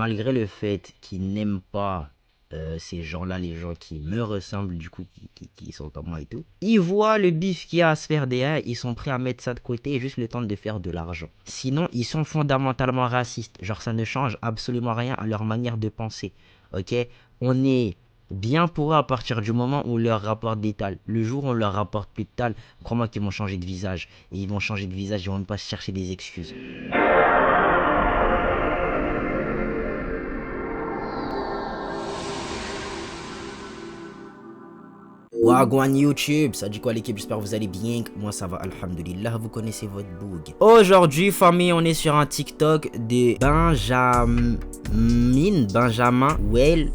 malgré le fait qu'ils n'aiment pas ces gens-là, les gens qui me ressemblent, du coup, qui sont comme moi et tout, ils voient le bif qu'il y a à se faire derrière, ils sont prêts à mettre ça de côté et juste le temps de faire de l'argent. Sinon, ils sont fondamentalement racistes. Genre, ça ne change absolument rien à leur manière de penser. Ok? On est bien pour eux à partir du moment où on leur rapporte des tales. Le jour où on leur rapporte plus de tales, crois-moi qu'ils vont changer de visage. Et ils vont changer de visage, ils vont même pas chercher des excuses. Wagwan YouTube, ça dit quoi l'équipe? J'espère que vous allez bien. Moi ça va, alhamdulillah, vous connaissez votre boug. Aujourd'hui, famille, on est sur un TikTok de Benjamin, ouais,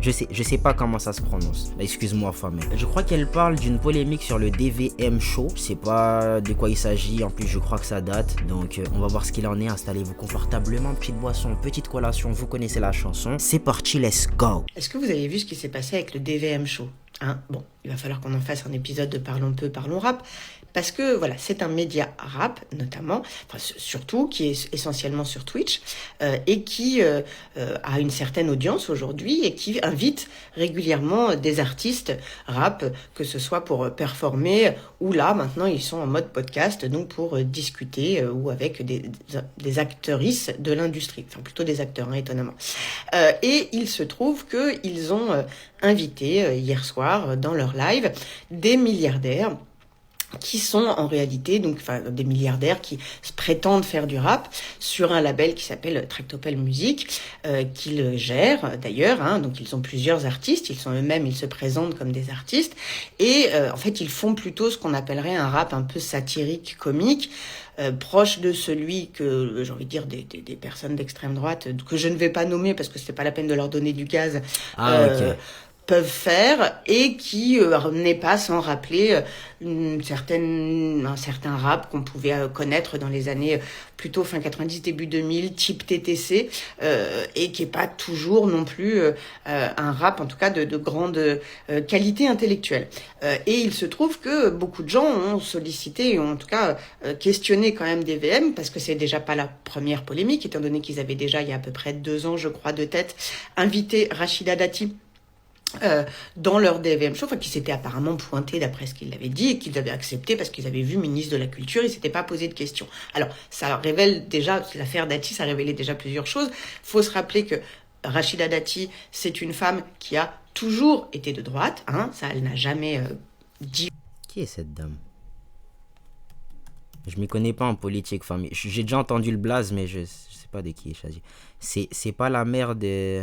je sais pas comment ça se prononce. Excuse-moi, famille. Je crois qu'elle parle d'une polémique sur le DVM Show. Je sais pas de quoi il s'agit, en plus je crois que ça date. Donc on va voir ce qu'il en est. Installez-vous confortablement, petite boisson, petite collation, vous connaissez la chanson. C'est parti, let's go. Est-ce que vous avez vu ce qui s'est passé avec le DVM Show? Bon, il va falloir qu'on en fasse un épisode de Parlons peu, parlons rap, parce que voilà, c'est un média rap notamment, enfin surtout qui est essentiellement sur Twitch et qui a une certaine audience aujourd'hui et qui invite régulièrement des artistes rap, que ce soit pour performer ou là maintenant ils sont en mode podcast, donc pour discuter ou avec des actrices de l'industrie, enfin plutôt des acteurs, hein, étonnamment. Et il se trouve qu'ils ont invité hier soir dans leur live des milliardaires qui sont en réalité des milliardaires qui se prétendent faire du rap sur un label qui s'appelle Tractopelle Music, qu'ils gèrent d'ailleurs, hein, donc ils ont plusieurs artistes, ils se présentent comme des artistes et en fait ils font plutôt ce qu'on appellerait un rap un peu satirique, comique, proche de celui que j'ai envie de dire des personnes d'extrême droite que je ne vais pas nommer parce que c'était pas la peine de leur donner du gaz. Ok. Peuvent faire et qui n'est pas sans rappeler un certain rap qu'on pouvait connaître dans les années plutôt fin 90, début 2000, type TTC, et qui est pas toujours non plus un rap, en tout cas de grande qualité intellectuelle. Et il se trouve que beaucoup de gens ont sollicité, et ont en tout cas questionné quand même DVM, parce que c'est déjà pas la première polémique, étant donné qu'ils avaient déjà, il y a à peu près 2 ans, je crois, de tête, invité Rachida Dati dans leur DVM show, enfin qui s'étaient apparemment pointés d'après ce qu'ils l'avaient dit et qu'ils avaient accepté parce qu'ils avaient vu ministre de la Culture, ils s'étaient pas posé de questions. Alors ça révèle déjà, l'affaire Dati, ça révélait déjà plusieurs choses. Faut se rappeler que Rachida Dati, c'est une femme qui a toujours été de droite, hein, ça elle n'a jamais dit. Qui est cette dame? Je m'y connais pas en politique, famille. J'ai déjà entendu le blaze, mais je sais pas de qui il s'agit. C'est pas la mère de...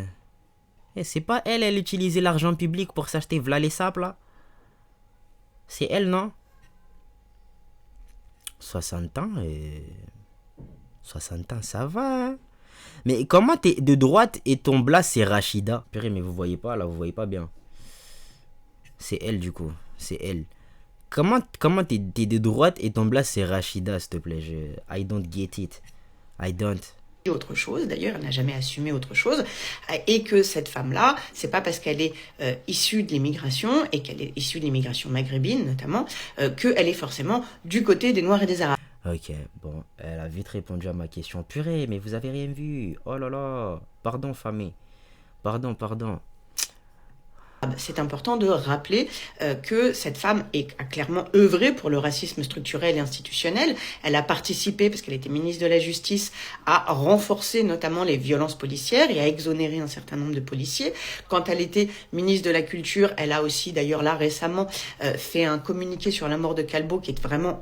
C'est pas elle, elle utilisait l'argent public pour s'acheter v'là les sapes là. C'est elle, non? 60 ans et... 60 ans, ça va, hein? Mais comment t'es de droite et ton blaze c'est Rachida? Purée, mais vous voyez pas là, vous voyez pas bien. C'est elle du coup, c'est elle. Comment t'es de droite et ton blaze c'est Rachida, s'il te plaît? I don't get it. I don't. Autre chose, d'ailleurs, elle n'a jamais assumé autre chose, et que cette femme-là, c'est pas parce qu'elle est issue de l'immigration, et qu'elle est issue de l'immigration maghrébine notamment, qu'elle est forcément du côté des Noirs et des Arabes. Ok, bon, elle a vite répondu à ma question. Purée, mais vous avez rien vu. Oh là là, pardon, famille. Pardon. C'est important de rappeler que cette femme a clairement œuvré pour le racisme structurel et institutionnel. Elle a participé, parce qu'elle était ministre de la Justice, à renforcer notamment les violences policières et à exonérer un certain nombre de policiers. Quand elle était ministre de la Culture, elle a aussi, d'ailleurs là récemment, fait un communiqué sur la mort de Calbo qui est vraiment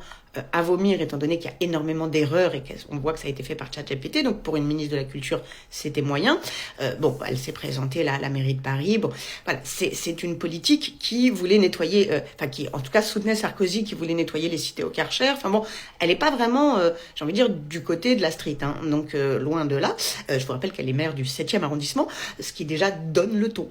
à vomir, étant donné qu'il y a énormément d'erreurs et qu'on voit que ça a été fait par ChatGPT. Donc pour une ministre de la Culture, c'était moyen. Elle s'est présentée là à la mairie de Paris. Bon, voilà, c'est une politique qui voulait nettoyer, qui en tout cas soutenait Sarkozy, qui voulait nettoyer les cités au Karcher. Enfin bon, elle n'est pas vraiment, j'ai envie de dire, du côté de la street, hein. Donc loin de là. Je vous rappelle qu'elle est maire du 7e arrondissement, ce qui déjà donne le ton.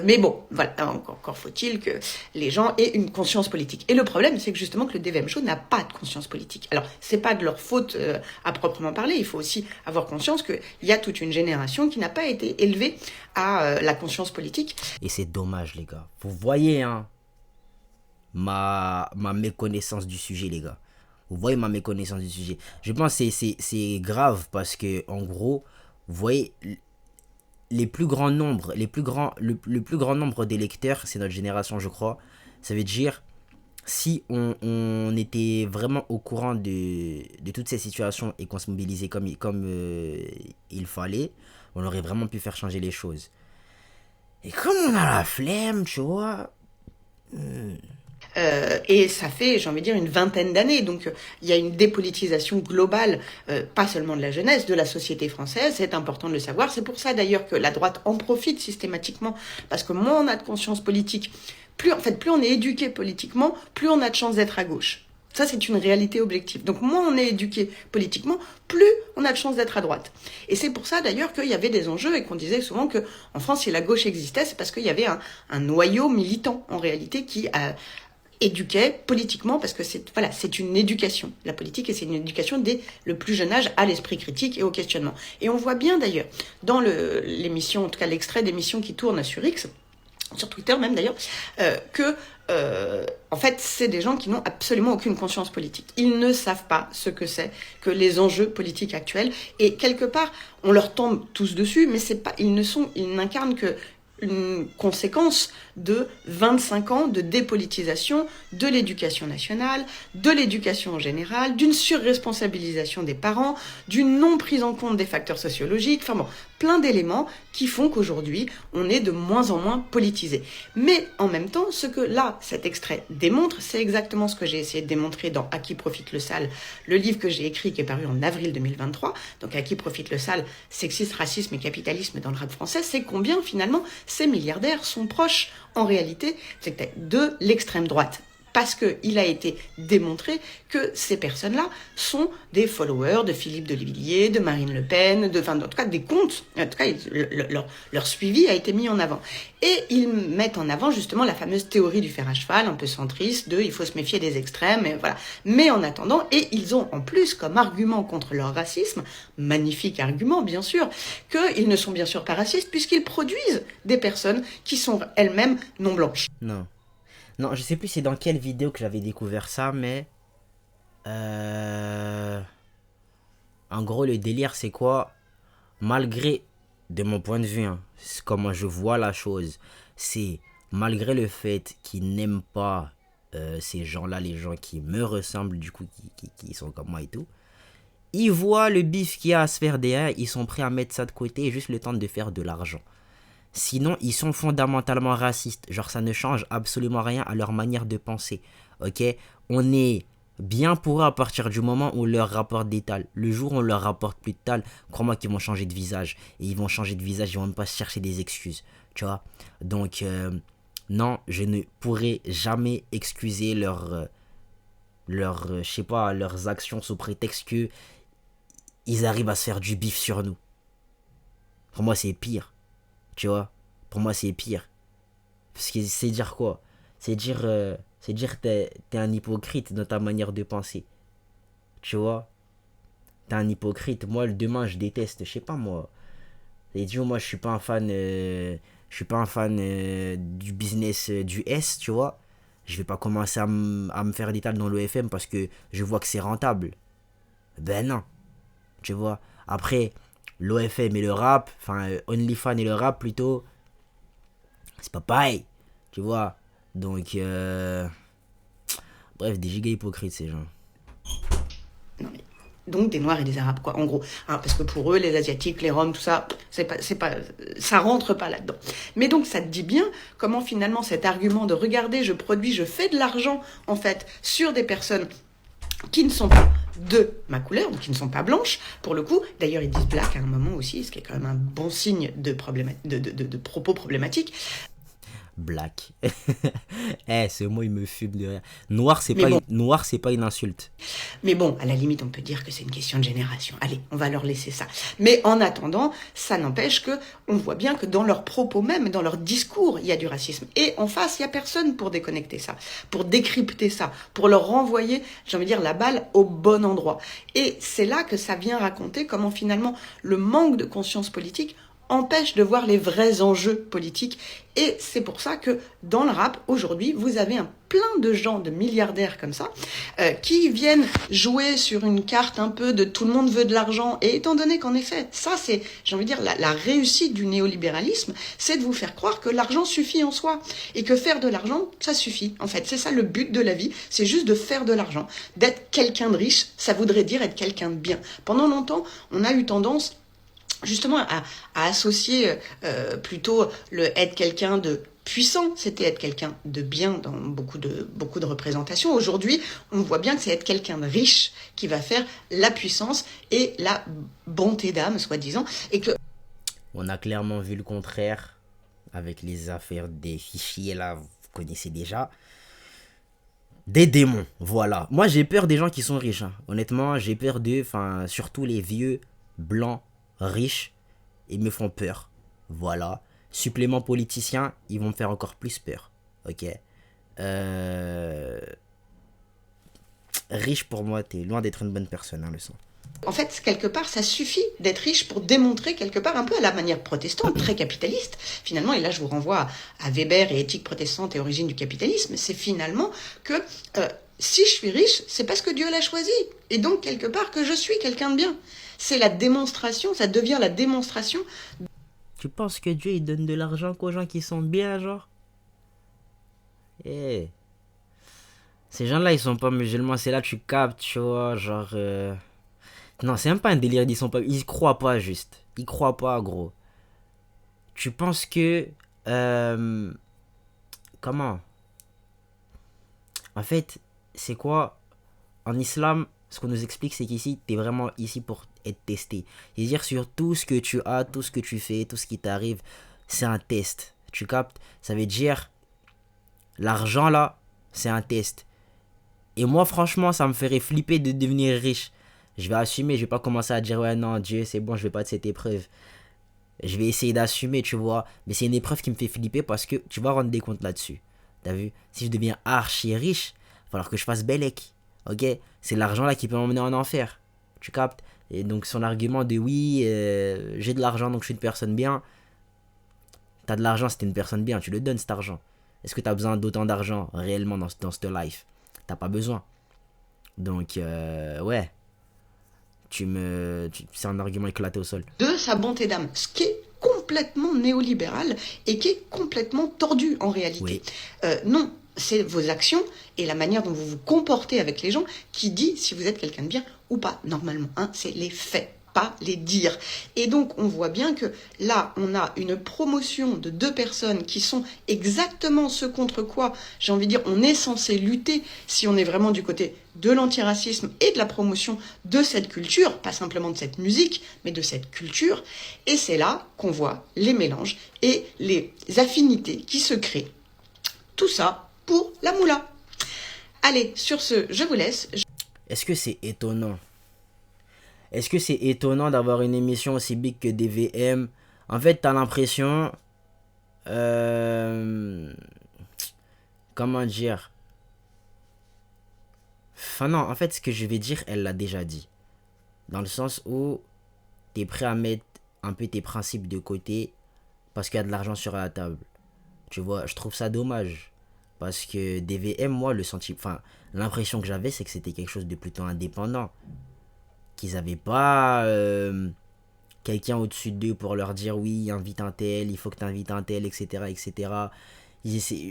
Mais bon, voilà, encore faut-il que les gens aient une conscience politique. Et le problème, c'est que justement que le DVM Show n'a pas de conscience politique. Alors, c'est pas de leur faute à proprement parler. Il faut aussi avoir conscience qu'il y a toute une génération qui n'a pas été élevée à la conscience politique. Et c'est dommage, les gars. Vous voyez, hein, ma méconnaissance du sujet, les gars. Vous voyez ma méconnaissance du sujet. Je pense que c'est grave parce que, en gros, vous voyez, les plus grands nombres, le plus grand nombre d'électeurs, c'est notre génération, je crois. Ça veut dire, si on était vraiment au courant de toutes ces situations et qu'on se mobilisait comme il fallait, on aurait vraiment pu faire changer les choses. Et comme on a la flemme, tu vois. Et ça fait, j'ai envie de dire, une vingtaine d'années. Donc, il y a une dépolitisation globale, pas seulement de la jeunesse, de la société française. C'est important de le savoir. C'est pour ça, d'ailleurs, que la droite en profite systématiquement. Parce que moins on a de conscience politique, plus on est éduqué politiquement, plus on a de chances d'être à gauche. Ça, c'est une réalité objective. Donc, moins on est éduqué politiquement, plus on a de chances d'être à droite. Et c'est pour ça, d'ailleurs, qu'il y avait des enjeux et qu'on disait souvent que, en France, si la gauche existait, c'est parce qu'il y avait un noyau militant, en réalité, qui éduquait politiquement, parce que c'est une éducation. La politique, et c'est une éducation dès le plus jeune âge à l'esprit critique et au questionnement. Et on voit bien d'ailleurs, dans l'émission, en tout cas l'extrait d'émission qui tourne sur X, sur Twitter même d'ailleurs, en fait, c'est des gens qui n'ont absolument aucune conscience politique. Ils ne savent pas ce que c'est que les enjeux politiques actuels. Et quelque part, on leur tombe tous dessus, mais ils n'incarnent que une conséquence de 25 ans de dépolitisation de l'éducation nationale, de l'éducation en général, d'une surresponsabilisation des parents, d'une non prise en compte des facteurs sociologiques, enfin bon, plein d'éléments qui font qu'aujourd'hui, on est de moins en moins politisé. Mais en même temps, ce que là, cet extrait démontre, c'est exactement ce que j'ai essayé de démontrer dans À qui profite le sale, le livre que j'ai écrit qui est paru en avril 2023, donc À qui profite le sale, sexisme, racisme et capitalisme dans le rap français, c'est combien finalement ces milliardaires sont proches en réalité de l'extrême droite. Parce qu'il a été démontré que ces personnes-là sont des followers de Philippe de Villiers, de Marine Le Pen, en tout cas des comptes, en tout cas leur suivi a été mis en avant. Et ils mettent en avant justement la fameuse théorie du fer à cheval, un peu centriste, il faut se méfier des extrêmes, et voilà. Mais en attendant, et ils ont en plus comme argument contre leur racisme, magnifique argument bien sûr, qu'ils ne sont bien sûr pas racistes puisqu'ils produisent des personnes qui sont elles-mêmes non blanches. Non, je sais plus c'est dans quelle vidéo que j'avais découvert ça, mais... En gros, le délire, c'est quoi? Malgré, de mon point de vue, hein, comment je vois la chose, c'est malgré le fait qu'ils n'aiment pas ces gens-là, les gens qui me ressemblent, du coup, qui sont comme moi et tout, ils voient le bif qu'il y a à se faire derrière, ils sont prêts à mettre ça de côté, juste le temps de faire de l'argent. Sinon, ils sont fondamentalement racistes. Genre, ça ne change absolument rien à leur manière de penser. Ok? On est bien pour eux à partir du moment où on leur rapporte des tales. Le jour où on leur rapporte plus de tales, crois-moi qu'ils vont changer de visage. Et ils vont changer de visage, ils vont même pas chercher des excuses. Tu vois? Donc, non, je ne pourrai jamais excuser je sais pas, leurs actions sous prétexte que ils arrivent à se faire du bif sur nous. Pour moi, c'est pire. Tu vois, pour moi c'est pire. Parce que c'est dire quoi? C'est dire t'es un hypocrite dans ta manière de penser. Tu vois? T'es un hypocrite. Moi, le demain, je déteste. Je sais pas, moi. Et dis moi, je suis pas un fan. Je suis pas un fan du business du S, tu vois. Je vais pas commencer à me faire des tales dans l'OFM parce que je vois que c'est rentable. Ben non. Tu vois? Après, l'OFM et le rap, enfin OnlyFans et le rap plutôt, c'est pas pareil, tu vois. Donc, bref, des giga hypocrites ces gens. Non, mais donc des Noirs et des Arabes, quoi, en gros. Hein, parce que pour eux, les Asiatiques, les Roms, tout ça, ça rentre pas là-dedans. Mais donc, ça te dit bien comment finalement cet argument de regarder, je produis, je fais de l'argent, en fait, sur des personnes qui ne sont pas de ma couleur, donc qui ne sont pas blanches, pour le coup. D'ailleurs, ils disent black à un moment aussi, ce qui est quand même un bon signe de propos problématiques. Black. Ce mot, il me fume de rire. Noir, c'est pas une insulte. Mais bon, à la limite, on peut dire que c'est une question de génération. Allez, on va leur laisser ça. Mais en attendant, ça n'empêche que on voit bien que dans leurs propos même, dans leur discours, il y a du racisme. Et en face, il n'y a personne pour déconnecter ça, pour décrypter ça, pour leur renvoyer, j'ai envie de dire, la balle au bon endroit. Et c'est là que ça vient raconter comment finalement le manque de conscience politique empêche de voir les vrais enjeux politiques. Et c'est pour ça que dans le rap, aujourd'hui, vous avez plein de gens, de milliardaires comme ça, qui viennent jouer sur une carte un peu de tout le monde veut de l'argent. Et étant donné qu'en effet, ça c'est, j'ai envie de dire, la réussite du néolibéralisme, c'est de vous faire croire que l'argent suffit en soi. Et que faire de l'argent, ça suffit. En fait, c'est ça le but de la vie, c'est juste de faire de l'argent. D'être quelqu'un de riche, ça voudrait dire être quelqu'un de bien. Pendant longtemps, on a eu tendance justement à associer plutôt le être quelqu'un de puissant, c'était être quelqu'un de bien dans beaucoup de représentations. Aujourd'hui, on voit bien que c'est être quelqu'un de riche qui va faire la puissance et la bonté d'âme, soi-disant. Et que On a clairement vu le contraire avec les affaires des fichiers, là, vous connaissez déjà. Des démons, voilà. Moi, j'ai peur des gens qui sont riches, hein. Honnêtement, j'ai peur d'eux, enfin, surtout les vieux, blancs, riches, ils me font peur. Voilà. Supplément politicien, ils vont me faire encore plus peur. Ok. Riche pour moi, t'es loin d'être une bonne personne, hein, le sang. en fait, quelque part, ça suffit d'être riche pour démontrer quelque part, un peu à la manière protestante, très capitaliste, finalement, et là je vous renvoie à Weber et Éthique protestante et origine du capitalisme, c'est finalement que si je suis riche, c'est parce que Dieu l'a choisi, et donc quelque part que je suis quelqu'un de bien. C'est la démonstration, ça devient la démonstration. Tu penses que Dieu il donne de l'argent qu'aux gens qui sont bien, genre? Eh. Ces gens-là, ils sont pas musulmans, c'est là que tu captes, tu vois, genre... Non, c'est même pas un délire, ils sont pas... Ils croient pas, juste. Ils croient pas, gros. Tu penses que... Comment? En fait, c'est quoi? En islam, ce qu'on nous explique, c'est qu'ici, t'es vraiment ici pour être testé. C'est-à-dire sur tout ce que tu as, tout ce que tu fais, tout ce qui t'arrive, c'est un test. Tu captes? Ça veut dire, l'argent là, c'est un test. Et moi, franchement, ça me ferait flipper de devenir riche. Je vais assumer, je vais pas commencer à dire, ouais, non, Dieu, c'est bon, je vais pas de cette épreuve. Je vais essayer d'assumer, tu vois. Mais c'est une épreuve qui me fait flipper parce que tu vas rendre des comptes là-dessus. T'as vu? Si je deviens archi riche, il va falloir que je fasse bellec. Ok? C'est l'argent là qui peut m'emmener en enfer. Tu captes? Et donc son argument de oui, j'ai de l'argent donc je suis une personne bien. T'as de l'argent, si t'es une personne bien, tu le donnes cet argent. Est-ce que t'as besoin d'autant d'argent réellement dans cette life? T'as pas besoin. Donc, ouais. C'est un argument éclaté au sol. De sa bonté d'âme, ce qui est complètement néolibéral et qui est complètement tordu en réalité. Oui. Non, c'est vos actions et la manière dont vous vous comportez avec les gens qui dit si vous êtes quelqu'un de bien ou pas. Normalement, hein, c'est les faits, pas les dires. Et donc, on voit bien que là, on a une promotion de deux personnes qui sont exactement ce contre quoi, j'ai envie de dire, on est censé lutter si on est vraiment du côté de l'antiracisme et de la promotion de cette culture, pas simplement de cette musique, mais de cette culture. Et c'est là qu'on voit les mélanges et les affinités qui se créent. Tout ça pour la moula. Allez, sur ce, je vous laisse. Est-ce que c'est étonnant? Est-ce que c'est étonnant d'avoir une émission aussi big que DVM? En fait, t'as l'impression... comment dire? Enfin non, en fait, ce que je vais dire, elle l'a déjà dit. Dans le sens où t'es prêt à mettre un peu tes principes de côté parce qu'il y a de l'argent sur la table. Tu vois, je trouve ça dommage. Parce que DVM, moi, l'impression que j'avais, c'est que c'était quelque chose de plutôt indépendant. Qu'ils n'avaient pas quelqu'un au-dessus d'eux pour leur dire oui, invite un tel, il faut que tu invites un tel, etc. etc.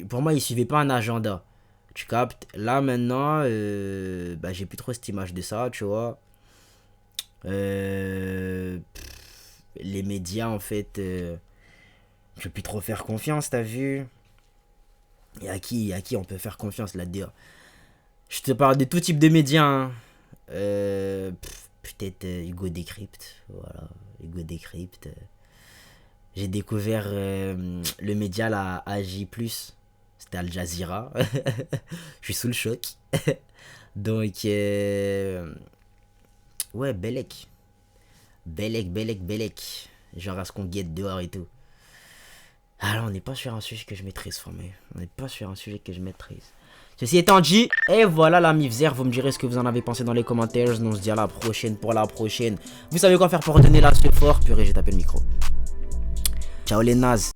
Pour moi, ils ne suivaient pas un agenda. Tu captes? Là, maintenant, j'ai plus trop cette image de ça, tu vois. Les médias, en fait, je peux plus trop faire confiance, t'as vu? Et à qui on peut faire confiance là-dedans? Je te parle de tout type de médias, hein. Peut-être Hugo Décrypte. Voilà, Hugo Décrypte. J'ai découvert le média là, AJ+. C'était Al Jazeera. Je suis sous le choc. Donc, ouais, Bellec. Bellec. Genre à ce qu'on guette dehors et tout. Alors, on n'est pas sur un sujet que je maîtrise, formé. On n'est pas sur un sujet que je maîtrise. Ceci étant dit, et voilà la Mifzer, vous me direz ce que vous en avez pensé dans les commentaires. On se dit à la prochaine pour la prochaine. Vous savez quoi faire pour retenir là ce fort. Purée, j'ai tapé le micro. Ciao les nazes.